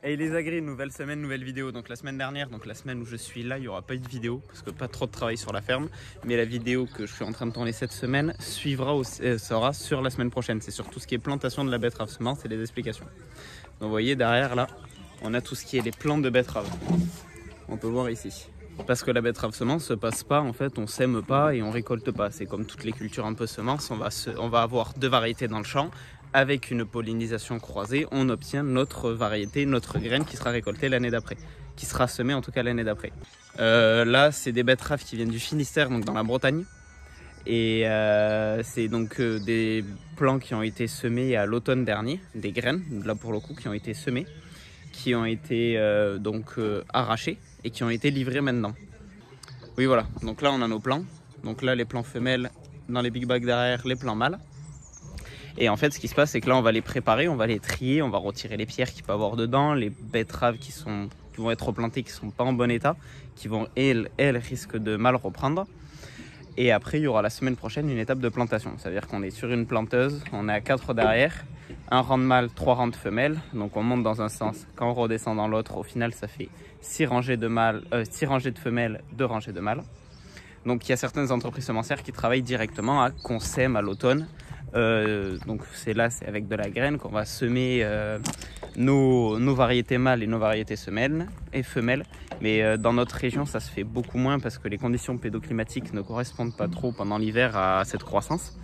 Hey les agris, nouvelle semaine, nouvelle vidéo. Donc la semaine dernière, donc la semaine où je suis là, il n'y aura pas eu de vidéo parce que pas trop de travail sur la ferme. Mais la vidéo que je suis en train de tourner cette semaine sera sur la semaine prochaine. C'est sur tout ce qui est plantation de la betterave semence et les explications. Donc vous voyez derrière là, on a tout ce qui est les plants de betterave. On peut voir ici. Parce que la betterave semence se passe pas, en fait, on sème pas et on récolte pas. C'est comme toutes les cultures un peu semences, on va avoir deux variétés dans le champ. Avec une pollinisation croisée, on obtient notre variété, notre graine qui sera récoltée l'année d'après, qui sera semée en tout cas l'année d'après. Là, c'est des betteraves qui viennent du Finistère, donc dans la Bretagne. Et c'est donc des plants qui ont été semés à l'automne dernier, des graines, là pour le coup, qui ont été semées, qui ont été arrachées et qui ont été livrées maintenant. Oui, voilà, donc là on a nos plants. Donc là, les plants femelles dans les big bags derrière, les plants mâles. Et en fait, ce qui se passe, c'est que là, on va les préparer, on va les trier, on va retirer les pierres qu'il peut y avoir dedans, les betteraves qui vont être replantées, qui ne sont pas en bon état, qui vont, elles risquent de mal reprendre. Et après, il y aura la semaine prochaine une étape de plantation. Ça veut dire qu'on est sur une planteuse, on est à 4 derrière, un rang de mâle, 3 rangs de femelles. Donc on monte dans un sens, quand on redescend dans l'autre, au final, ça fait 6 rangées de femelles, 2 rangées de mâles. Donc il y a certaines entreprises semencières qui travaillent directement à qu'on sème à l'automne. Donc c'est avec de la graine qu'on va semer nos variétés mâles et nos variétés femelles. Mais dans notre région, ça se fait beaucoup moins parce que les conditions pédoclimatiques ne correspondent pas trop pendant l'hiver à cette croissance.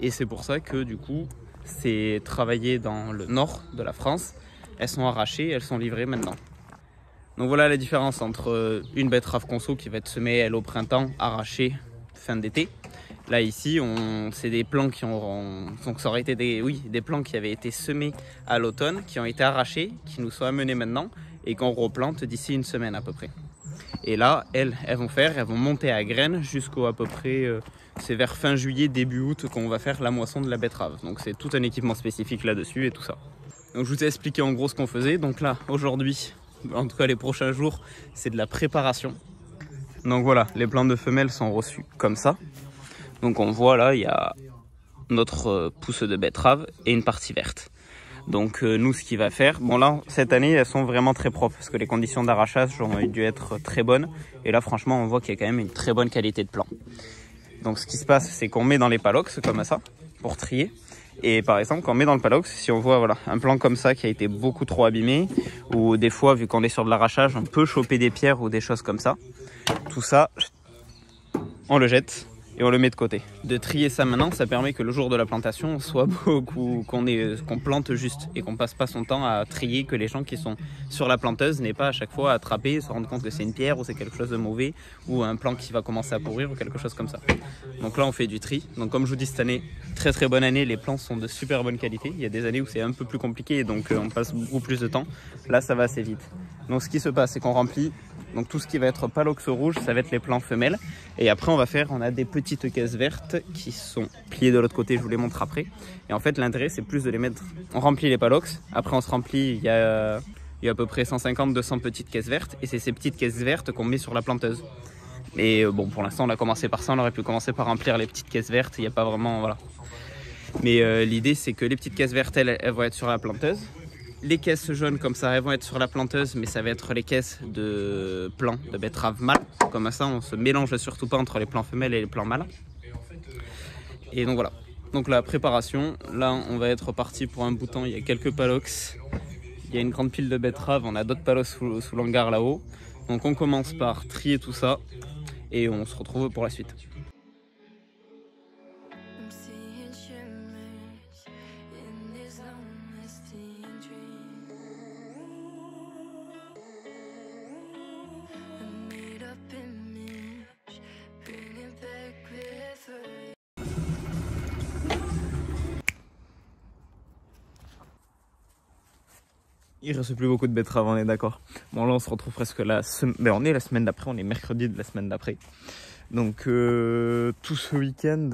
Et c'est pour ça que du coup, c'est travaillé dans le nord de la France. Elles sont arrachées, elles sont livrées maintenant. Donc voilà la différence entre une betterave conso qui va être semée elle au printemps, arrachée fin d'été. Là ici, c'est des plants donc ça aurait été des plants qui avaient été semés à l'automne, qui ont été arrachés, qui nous sont amenés maintenant et qu'on replante d'ici une semaine à peu près. Et là, elles vont monter à graines jusqu'au à peu près, c'est vers fin juillet, début août qu'on va faire la moisson de la betterave. Donc c'est tout un équipement spécifique là-dessus et tout ça. Donc je vous ai expliqué en gros ce qu'on faisait. Donc là, aujourd'hui, en tout cas les prochains jours, c'est de la préparation. Donc voilà, les plants de femelles sont reçus comme ça. Donc on voit là, il y a notre pousse de betterave et une partie verte. Donc nous, ce qu'il va faire, bon là, cette année, elles sont vraiment très propres parce que les conditions d'arrachage ont dû être très bonnes. Et là, franchement, on voit qu'il y a quand même une très bonne qualité de plant. Donc ce qui se passe, c'est qu'on met dans les palox comme ça pour trier. Et par exemple, quand on met dans le palox, si on voit voilà, un plant comme ça qui a été beaucoup trop abîmé, ou des fois, vu qu'on est sur de l'arrachage, on peut choper des pierres ou des choses comme ça. Tout ça, on le jette et on le met de côté. De trier ça maintenant, ça permet que le jour de la plantation soit qu'on plante juste et qu'on passe pas son temps à trier, que les gens qui sont sur la planteuse n'aient pas à chaque fois à attraper, se rendre compte que c'est une pierre ou c'est quelque chose de mauvais ou un plant qui va commencer à pourrir ou quelque chose comme ça. Donc là on fait du tri. Donc comme je vous dis, cette année, très très bonne année, les plants sont de super bonne qualité. Il y a des années où c'est un peu plus compliqué et donc on passe beaucoup plus de temps. Là ça va assez vite. Donc ce qui se passe, c'est qu'on remplit donc tout ce qui va être palox rouge, ça va être les plants femelles. Et après on a des petites caisses vertes qui sont pliées de l'autre côté, je vous les montre après. Et en fait l'intérêt c'est plus de les mettre, on remplit les palox, après on se remplit, il y a à peu près 150-200 petites caisses vertes. Et c'est ces petites caisses vertes qu'on met sur la planteuse. Mais bon, pour l'instant on a commencé par ça, on aurait pu commencer par remplir les petites caisses vertes, il n'y a pas vraiment, voilà. Mais l'idée c'est que les petites caisses vertes, elles vont être sur la planteuse. Les caisses jaunes comme ça, elles vont être sur la planteuse, mais ça va être les caisses de plants de betterave mâle. Comme ça, on se mélange surtout pas entre les plants femelles et les plants mâles. Et donc voilà. Donc la préparation, là on va être parti pour un bouton, il y a quelques palox. Il y a une grande pile de betteraves, on a d'autres palox sous l'hangar là-haut. Donc on commence par trier tout ça et on se retrouve pour la suite. Il reste plus beaucoup de betteraves, on est d'accord. Bon là on se retrouve presque on est la semaine d'après, on est mercredi de la semaine d'après. Donc tout ce week-end,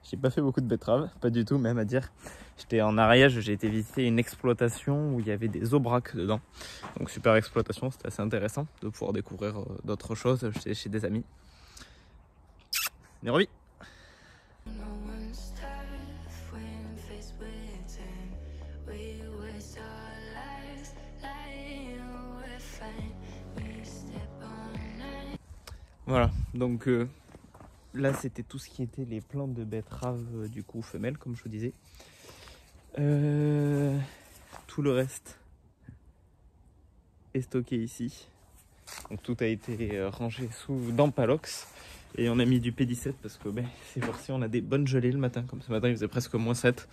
j'ai pas fait beaucoup de betteraves, pas du tout même à dire. J'étais en Ariège, j'ai été visiter une exploitation où il y avait des aubracs dedans. Donc super exploitation, c'était assez intéressant de pouvoir découvrir d'autres choses chez des amis. Nairobi. Voilà, donc là c'était tout ce qui était les plants de betterave du coup femelles comme je vous disais. Tout le reste est stocké ici. Donc tout a été rangé dans Palox. Et on a mis du P17 parce que ces jours-ci on a des bonnes gelées le matin. Comme ce matin il faisait presque -7.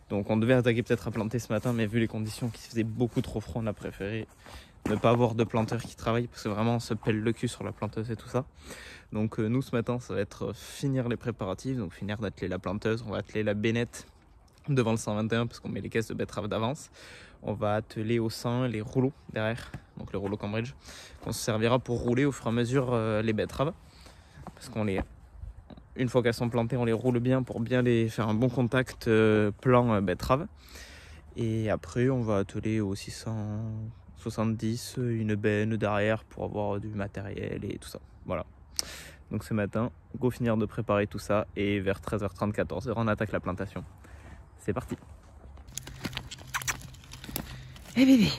Donc on devait attaquer peut-être à planter ce matin, mais vu les conditions qui faisait beaucoup trop froid, on a préféré ne pas avoir de planteurs qui travaillent parce que vraiment on se pèle le cul sur la planteuse et tout ça. Donc nous ce matin ça va être finir les préparatifs, donc finir d'atteler la planteuse. On va atteler la bénette devant le 121 parce qu'on met les caisses de betterave d'avance. On va atteler au sein les rouleaux derrière, donc le rouleau Cambridge, qu'on se servira pour rouler au fur et à mesure les betteraves. Parce une fois qu'elles sont plantées, on les roule bien pour bien les faire un bon contact plan betterave. Et après on va atteler au 670 une benne derrière pour avoir du matériel et tout ça. Voilà. Donc ce matin, go finir de préparer tout ça et vers 13h30, 14h on attaque la plantation. C'est parti. Eh bébé.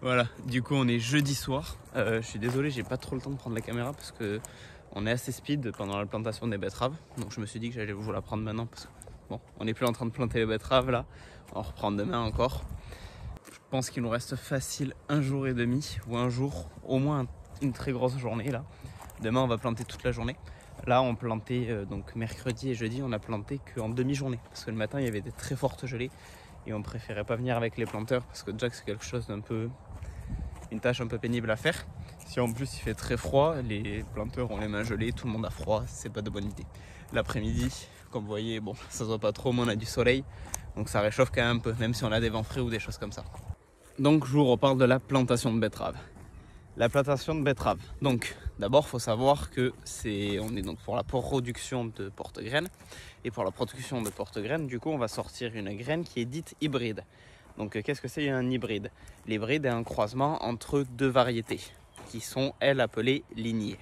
Voilà, du coup on est jeudi soir. Je suis désolé, j'ai pas trop le temps de prendre la caméra parce que on est assez speed pendant la plantation des betteraves. Donc je me suis dit que j'allais vous la prendre maintenant parce que bon, on n'est plus en train de planter les betteraves là. On va reprendre demain encore. Je pense qu'il nous reste facile 1 jour et demi ou un jour, au moins une très grosse journée là. Demain on va planter toute la journée. Là on plantait donc mercredi et jeudi, on a planté qu'en demi-journée parce que le matin il y avait des très fortes gelées et on préférait pas venir avec les planteurs parce que déjà c'est quelque chose une tâche un peu pénible à faire. Si en plus il fait très froid, les planteurs ont les mains gelées, tout le monde a froid, c'est pas de bonne idée. L'après-midi, comme vous voyez, bon, ça se voit pas trop, mais on a du soleil, donc ça réchauffe quand même un peu, même si on a des vents frais ou des choses comme ça. Donc je vous reparle de la plantation de betteraves. La plantation de betteraves. Donc d'abord, il faut savoir que on est donc pour la production de porte-graines. Et pour la production de porte-graines, du coup, on va sortir une graine qui est dite hybride. Donc qu'est-ce que c'est un hybride? L'hybride est un croisement entre 2 variétés qui sont, elles, appelées lignées.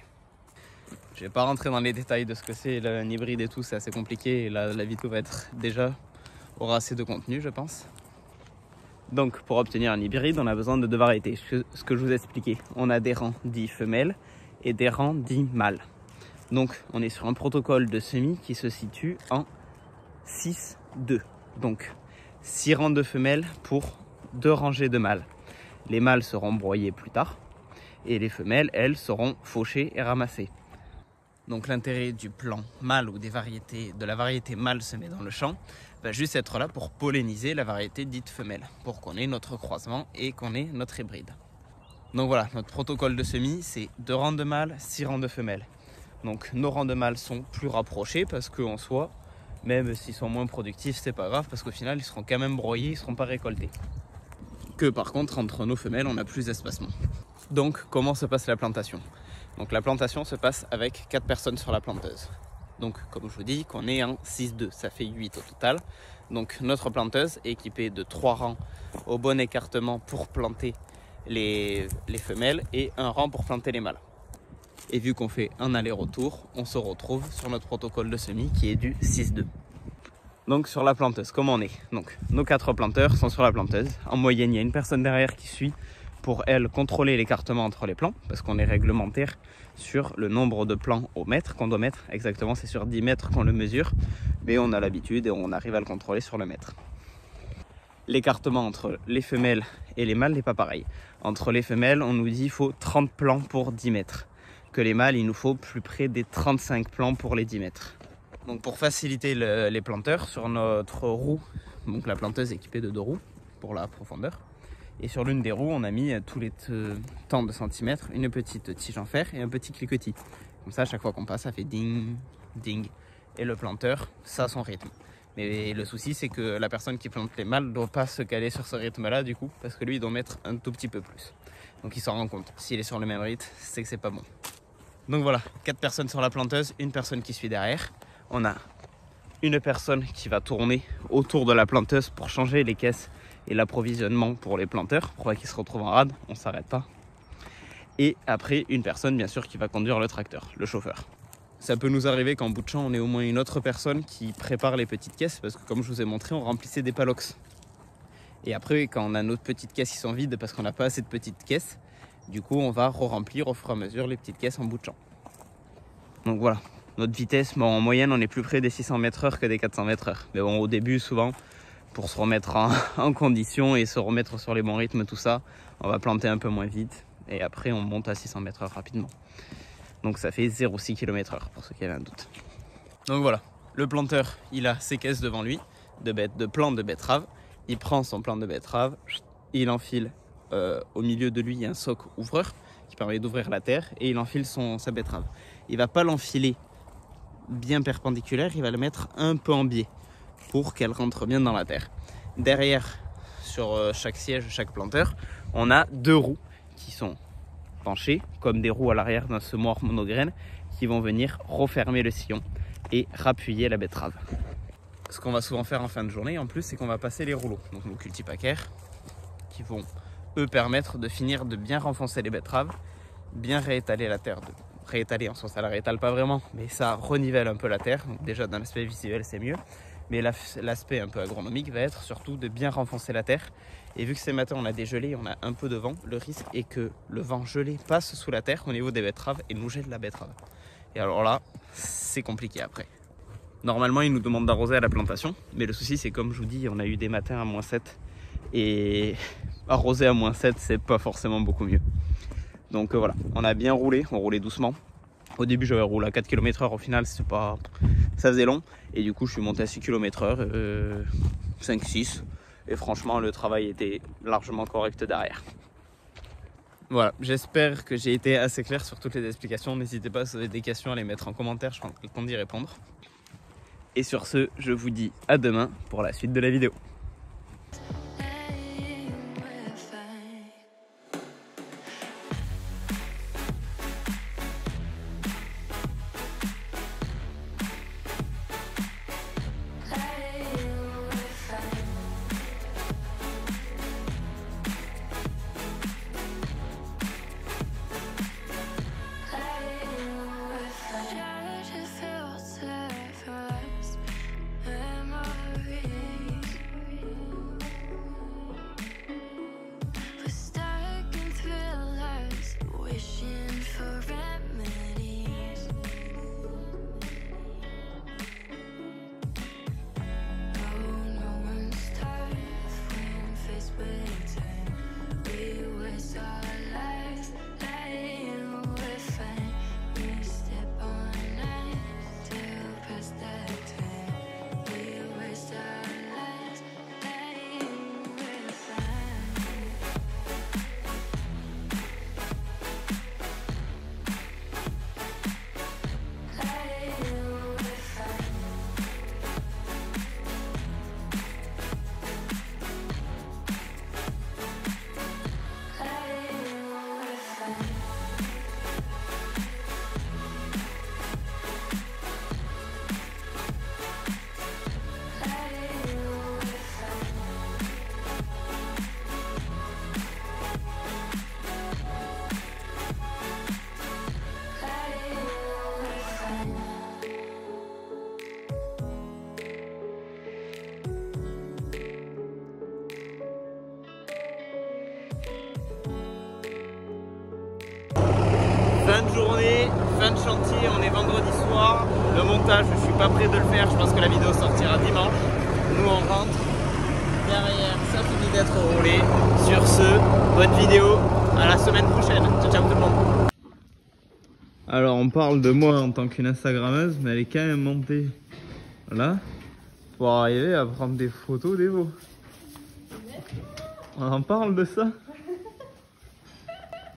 Je ne vais pas rentrer dans les détails de ce que c'est un hybride et tout, c'est assez compliqué et la vidéo va être aura assez de contenu, je pense. Donc pour obtenir un hybride, on a besoin de 2 variétés. Ce que je vous ai expliqué, on a des rangs dits femelles et des rangs dits mâles. Donc on est sur un protocole de semis qui se situe en 6-2. Donc 6 rangs de femelles pour 2 rangées de mâles. Les mâles seront broyés plus tard et les femelles, elles, seront fauchées et ramassées. Donc l'intérêt du plant mâle ou de la variété mâle semée dans le champ va juste être là pour polliniser la variété dite femelle, pour qu'on ait notre croisement et qu'on ait notre hybride. Donc voilà, notre protocole de semis, c'est 2 rangs de mâles, 6 rangs de femelles. Donc nos rangs de mâles sont plus rapprochés parce qu'en soi, même s'ils sont moins productifs, c'est pas grave parce qu'au final, ils seront quand même broyés, ils ne seront pas récoltés. Que par contre, entre nos femelles, on a plus d'espacement. Donc, comment se passe la plantation? Donc la plantation se passe avec 4 personnes sur la planteuse. Donc, comme je vous dis, qu'on est en 6-2, ça fait 8 au total. Donc notre planteuse est équipée de 3 rangs au bon écartement pour planter les femelles et 1 rang pour planter les mâles. Et vu qu'on fait un aller-retour, on se retrouve sur notre protocole de semis qui est du 6-2. Donc sur la planteuse, comment on est? Donc nos 4 planteurs sont sur la planteuse. En moyenne, il y a une personne derrière qui suit pour elle contrôler l'écartement entre les plants, parce qu'on est réglementaire sur le nombre de plants au mètre qu'on doit mettre. Exactement, c'est sur 10 mètres qu'on le mesure, mais on a l'habitude et on arrive à le contrôler sur le mètre. L'écartement entre les femelles et les mâles n'est pas pareil. Entre les femelles, on nous dit qu'il faut 30 plants pour 10 mètres. Que les mâles, il nous faut plus près des 35 plants pour les 10 mètres. Donc pour faciliter les planteurs, sur notre roue, donc la planteuse est équipée de 2 roues pour la profondeur. Et sur l'une des roues, on a mis tous les tant de centimètres une petite tige en fer et un petit cliquetis. Comme ça, à chaque fois qu'on passe, ça fait ding, ding. Et le planteur, ça a son rythme. Mais le souci, c'est que la personne qui plante les mâles ne doit pas se caler sur ce rythme-là, du coup, parce que lui, il doit mettre un tout petit peu plus. Donc il s'en rend compte. S'il est sur le même rythme, c'est que c'est pas bon. Donc voilà, 4 personnes sur la planteuse, une personne qui suit derrière. On a une personne qui va tourner autour de la planteuse pour changer les caisses et l'approvisionnement pour les planteurs, pour pas qu'ils se retrouvent en rade, on s'arrête pas. Et après, une personne, bien sûr, qui va conduire le tracteur, le chauffeur. Ça peut nous arriver qu'en bout de champ, on ait au moins une autre personne qui prépare les petites caisses, parce que comme je vous ai montré, on remplissait des palox. Et après, quand on a nos petites caisses qui sont vides parce qu'on n'a pas assez de petites caisses, du coup, on va re-remplir au fur et à mesure les petites caisses en bout de champ. Donc voilà, notre vitesse, bon, en moyenne, on est plus près des 600 mètres/h que des 400 mètres/h. Mais bon, au début, souvent, pour se remettre en condition et se remettre sur les bons rythmes, tout ça, on va planter un peu moins vite. Et après, on monte à 600 mètres/h rapidement. Donc ça fait 0,6 km/h pour ceux qui avaient un doute. Donc voilà, le planteur, il a ses caisses devant lui, de plants de betterave. Il prend son plant de betterave, il enfile au milieu de lui un soc ouvreur qui permet d'ouvrir la terre et il enfile sa betterave. Il ne va pas l'enfiler bien perpendiculaire, il va le mettre un peu en biais pour qu'elle rentre bien dans la terre. Derrière, sur chaque siège, chaque planteur, on a 2 roues qui sont penchées comme des roues à l'arrière d'un semoir monograine qui vont venir refermer le sillon et rappuyer la betterave. Ce qu'on va souvent faire en fin de journée en plus, c'est qu'on va passer les rouleaux, donc nos cultipacaires, qui vont eux permettre de finir de bien renfoncer les betteraves, bien réétaler la terre, réétaler en soi ça la réétale pas vraiment, mais ça renivelle un peu la terre, donc déjà d'un aspect visuel c'est mieux, mais l'aspect un peu agronomique va être surtout de bien renfoncer la terre. Et vu que ces matins on a des gelées, on a un peu de vent, le risque est que le vent gelé passe sous la terre au niveau des betteraves et nous gèle la betterave. Et alors là, c'est compliqué après. Normalement, ils nous demandent d'arroser à la plantation, mais le souci c'est comme je vous dis, on a eu des matins à -7 et arroser à -7 c'est pas forcément beaucoup mieux. Donc voilà, on a bien roulé, on roulait doucement. Au début j'avais roulé à 4 km/h, au final ça faisait long et du coup je suis monté à 6 km/h, 5-6 et franchement le travail était largement correct derrière. Voilà, j'espère que j'ai été assez clair sur toutes les explications. N'hésitez pas si vous avez des questions à les mettre en commentaire, je prends le temps d'y répondre. Et sur ce, je vous dis à demain pour la suite de la vidéo. Fin de journée, fin de chantier, on est vendredi soir. Le montage, je suis pas prêt de le faire, je pense que la vidéo sortira dimanche. Nous on rentre. Derrière, ça finit d'être roulé. Sur ce, bonne vidéo, à la semaine prochaine. Ciao ciao tout le monde. Alors on parle de moi en tant qu'une Instagrammeuse, mais elle est quand même montée là pour arriver à prendre des photos des veaux. On en parle de ça?